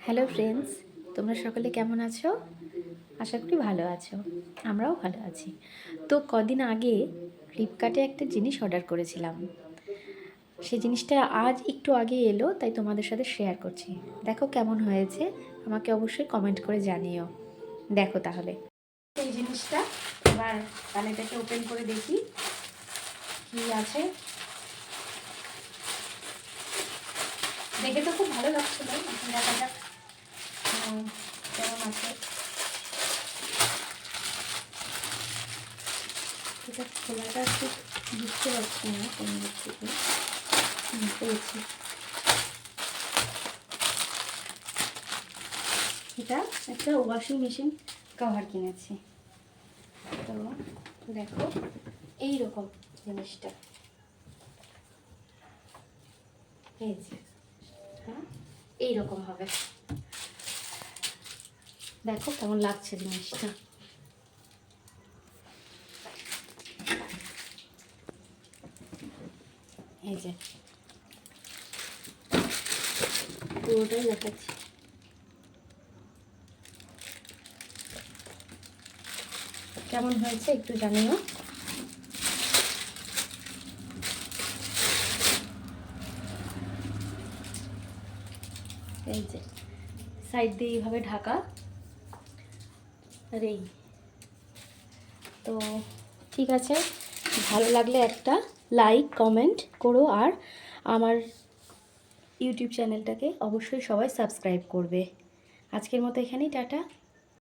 Hello friends, তোমরা সকলে কেমন আছো? আশা করি ভালো আছো। আমরাও ভালো আছি। তো কদিন আগে ফ্লিপকার্টে একটা জিনিস অর্ডার করেছিলাম। সেই জিনিসটা আজ একটু আগে এলো, তাই তোমাদের সাথে শেয়ার করছি। দেখো কেমন হয়েছে, আমাকে অবশ্যই কমেন্ট করে জানিও। দেখো তাহলে এই জিনিসটা এবার এটাকে ওপেন করে দেখি কি আছে। দেখে তো খুব ভালো লাগছিল, এখন দেখা যাক কেমন আছে। এটা খোলাটা ঠিক বুঝতে পারছি না কোন দিক থেকে। পেয়েছি, এটা একটা ওয়াশিং মেশিন কভার কিনেছি। তো দেখো এইরকম জিনিসটা, এই যে হ্যাঁ এইরকম হবে। দেখো কেমন লাগছে জিনিসটা। এই যে পুরোটাই দেখাচ্ছি। কেমন হয়েছে একটু জানিও। এই যে সাইড দিয়ে এইভাবে ঢাকা। আর এই তো ঠিক আছে, ভালো লাগলে একটা লাইক কমেন্ট করো, আর আমার ইউটিউব চ্যানেলটাকে অবশ্যই সবাই সাবস্ক্রাইব করবে। আজকের মতো এখানেই টাটা।